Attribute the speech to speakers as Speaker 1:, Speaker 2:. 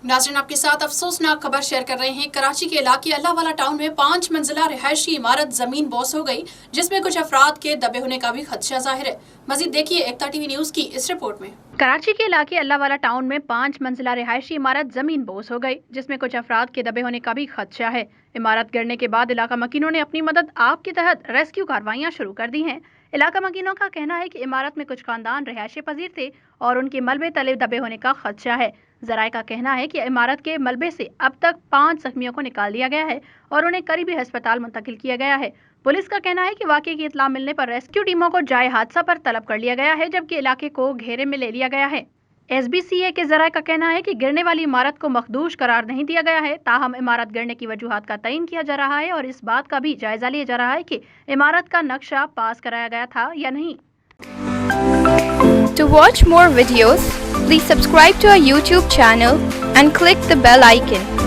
Speaker 1: नाज़रीन, आपके साथ अफसोसनाक खबर शेयर कर रहे हैं। कराची के इलाके अल्लाह वाला टाउन में 5 मंजिला रिहायशी इमारत जमीन बोस हो गई, जिसमें कुछ अफराद के दबे होने का भी खदशा जाहिर है। मजीद देखिए एकता टीवी न्यूज की इस रिपोर्ट में।
Speaker 2: कराची के इलाके अल्लाह वाला टाउन में 5 मंजिला रिहायशी इमारत जमीन बोस हो गई, जिसमें कुछ अफराद के दबे होने का भी खदशा है। इमारत गिरने के बाद इलाका मकीनों ने अपनी मदद आप के तहत रेस्क्यू कार्रवाइयां शुरू कर दी हैं। इलाका मकीनों का कहना है कि इमारत में कुछ खानदान रिहायशी पजीर थे और उनके मलबे तले दबे होने का खदशा है। जराये का कहना है कि इमारत के मलबे से अब तक 5 जख्मियों को निकाल लिया गया है और उन्हें करीबी अस्पताल मुंतकिल किया गया है। पुलिस का कहना है कि वाकये की इत्तला मिलने पर रेस्क्यू टीमों को जाए हादसा पर तलब कर लिया गया है, जबकि इलाके को घेरे में ले लिया गया है। SBCA के जराये का कहना है कि गिरने वाली इमारत को मखदूश करार नहीं दिया गया है, ताहम इमारत गिरने की वजूहात का तयन किया जा रहा है और इस बात का भी जायजा लिया जा रहा है कि इमारत का नक्शा पास कराया गया था या नहीं।
Speaker 3: To watch more videos, please subscribe to our YouTube channel and click the bell icon.